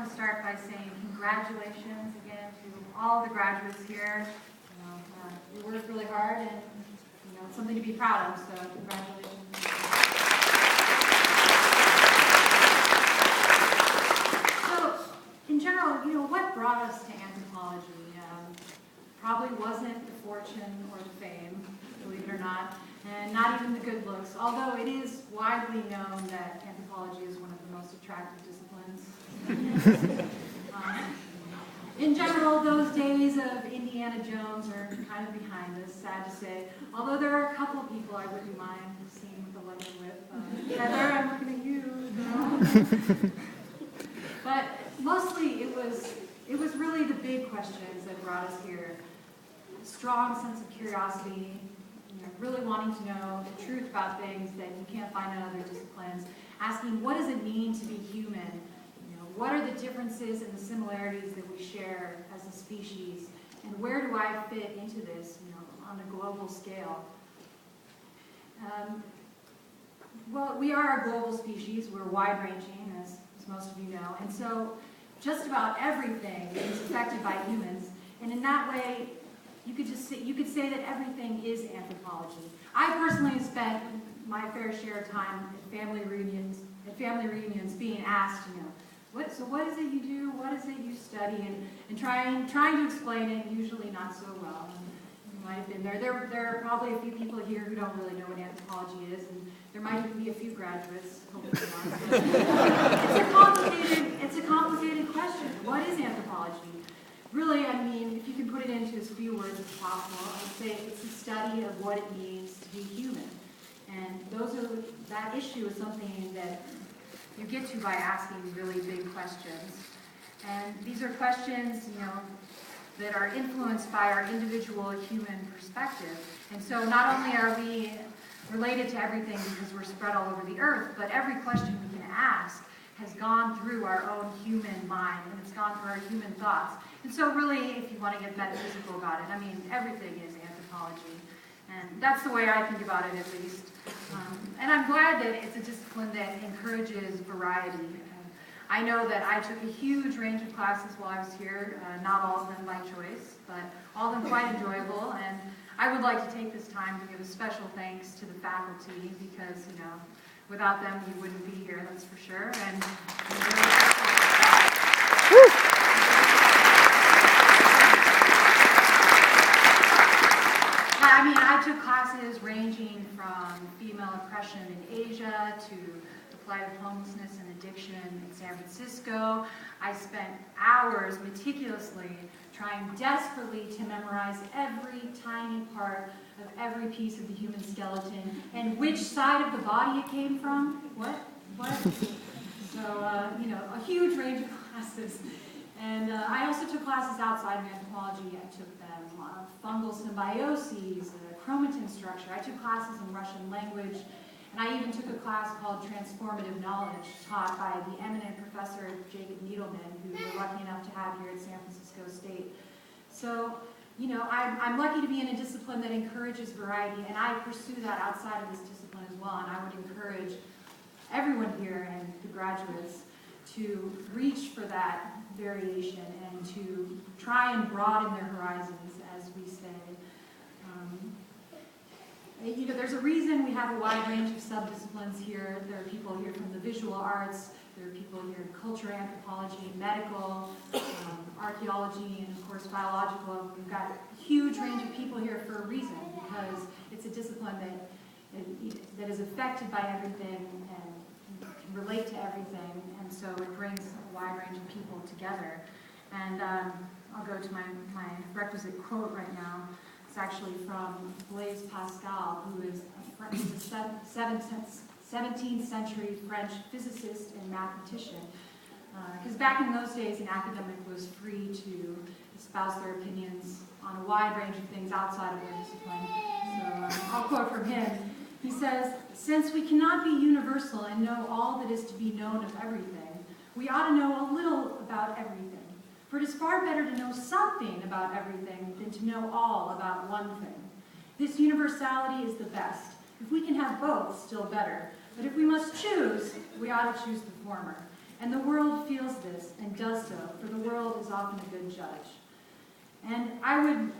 to start by saying congratulations again to all the graduates here. You worked really hard, and it's something to be proud of, so congratulations. So, in general, what brought us to anthropology? Probably wasn't the fortune or the fame, believe it or not, and not even the good looks, although it is widely known that anthropology is one of the most attractive disciplines. In general, those days of Indiana Jones are kind of behind us, sad to say, although there are a couple of people I wouldn't mind seeing with the lemon whip. Heather, I'm looking at you. But mostly it was really the big questions that brought us here. A strong sense of curiosity, really wanting to know the truth about things that you can't find in other disciplines, asking what does it mean to be human, what are the differences and the similarities that we share as a species, and where do I fit into this, on a global scale. Well, we are a global species. We're wide-ranging, as most of you know, and so just about everything is affected by humans, and in that way, you could say that everything is anthropology. I personally have spent my fair share of time at family reunions being asked, so what is it you do? What is it you study? And trying to explain it, usually not so well. You might have been there. There are probably a few people here who don't really know what anthropology is, and there might even be a few graduates, hopefully not. It's a complicated question. What is anthropology? Really, if you can put it into as few words as possible, I would say it's the study of what it means to be human. And that issue is something that you get to by asking really big questions. And these are questions, that are influenced by our individual human perspective. And so not only are we related to everything because we're spread all over the earth, but every question we can ask has gone through our own human mind, and it's gone through our human thoughts. And so really, if you want to get metaphysical about it, everything is anthropology. And that's the way I think about it, at least. And I'm glad that it's a discipline that encourages variety. I know that I took a huge range of classes while I was here, not all of them by choice, but all of them quite enjoyable. And I would like to take this time to give a special thanks to the faculty because, without them we wouldn't be here, that's for sure. And I took classes ranging from female oppression in Asia to the plight of homelessness and addiction in San Francisco. I spent hours meticulously trying desperately to memorize every tiny part of every piece of the human skeleton and which side of the body it came from. What? So, a huge range of classes. And I also took classes outside of anthropology. I took them fungal symbioses, chromatin structure. I took classes in Russian language, and I even took a class called Transformative Knowledge, taught by the eminent professor Jacob Needleman, who we're lucky enough to have here at San Francisco State. So, I'm lucky to be in a discipline that encourages variety, and I pursue that outside of this discipline as well, and I would encourage everyone here and the graduates to reach for that variation and to try and broaden their horizons, as we say. There's a reason we have a wide range of subdisciplines here. There are people here from the visual arts, there are people here in culture anthropology, medical, archaeology, and of course biological. We've got a huge range of people here for a reason, because it's a discipline that is affected by everything and can relate to everything, and so it brings a wide range of people together. And I'll go to my requisite quote right now. It's actually from Blaise Pascal, who is a 17th century French physicist and mathematician. Because back in those days, an academic was free to espouse their opinions on a wide range of things outside of their discipline. So I'll quote from him. He says, "Since we cannot be universal and know all that is to be known of everything, we ought to know a little about everything. For it is far better to know something about everything than to know all about one thing. This universality is the best. If we can have both, still better. But if we must choose, we ought to choose the former. And the world feels this and does so, for the world is often a good judge. And I would,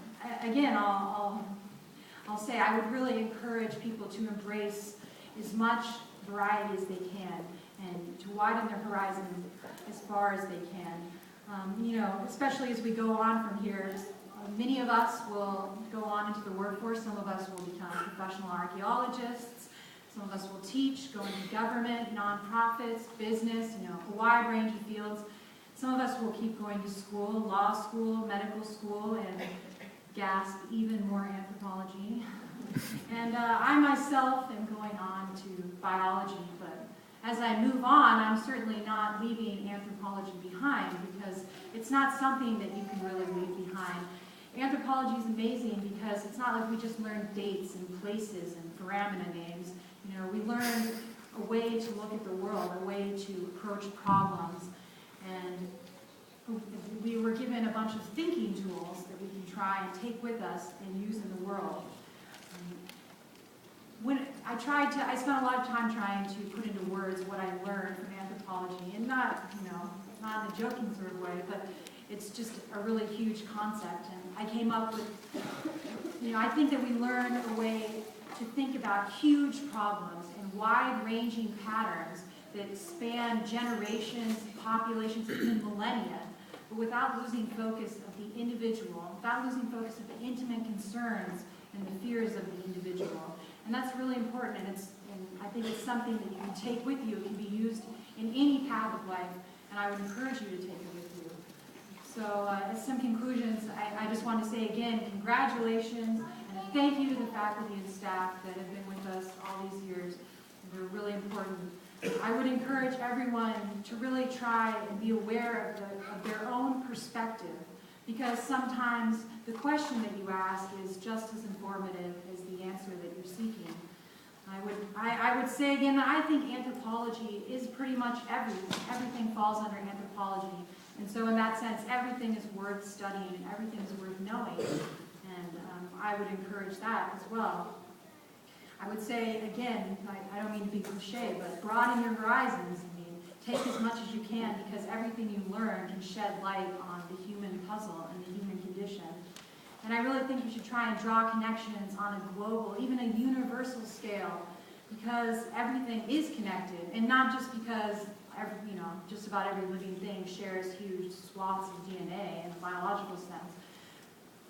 again, I'll say I would really encourage people to embrace as much variety as they can and to widen their horizons as far as they can. Especially as we go on from here, many of us will go on into the workforce. Some of us will become professional archaeologists. Some of us will teach, go into government, nonprofits, business, a wide range of fields. Some of us will keep going to school, law school, medical school, and gasp, even more anthropology. And I myself am going on to biology, but as I move on, I'm certainly not leaving anthropology behind because it's not something that you can really leave behind. Anthropology is amazing because it's not like we just learn dates and places and foramina names. We learn a way to look at the world, a way to approach problems, and we were given a bunch of thinking tools that we can try and take with us and use in the world. I spent a lot of time trying to put into words what I learned from anthropology, and not in a joking sort of way, but it's just a really huge concept. And I came up with, I think that we learn a way to think about huge problems and wide-ranging patterns that span generations, populations, even millennia, but without losing focus of the individual, without losing focus of the intimate concerns and the fears of the individual. And that's really important, and I think it's something that you can take with you. It can be used in any path of life, and I would encourage you to take it with you. So as some conclusions, I just want to say again, congratulations, and a thank you to the faculty and staff that have been with us all these years. They're really important. I would encourage everyone to really try and be aware of their own perspective, because sometimes the question that you ask is just as informative as the answer that you're seeking. I would say again that I think anthropology is pretty much everything. Everything falls under anthropology. And so in that sense, everything is worth studying and everything is worth knowing. And I would encourage that as well. I would say, again, I don't mean to be cliche, but broaden your horizons. Take as much as you can, because everything you learn can shed light on the human puzzle and the human condition. And I really think you should try and draw connections on a global, even a universal scale, because everything is connected, and not just because just about every living thing shares huge swaths of DNA in a biological sense,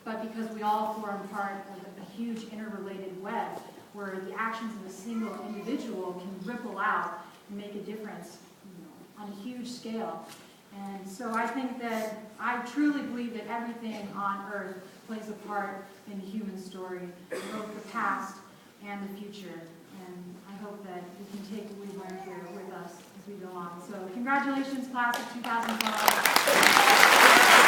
but because we all form part of a huge interrelated web where the actions of a single individual can ripple out and make a difference on a huge scale. And so I think that I truly believe that everything on Earth plays a part in the human story, both the past and the future. And I hope that we can take what we learned here with us as we go on. So congratulations, class of 2012.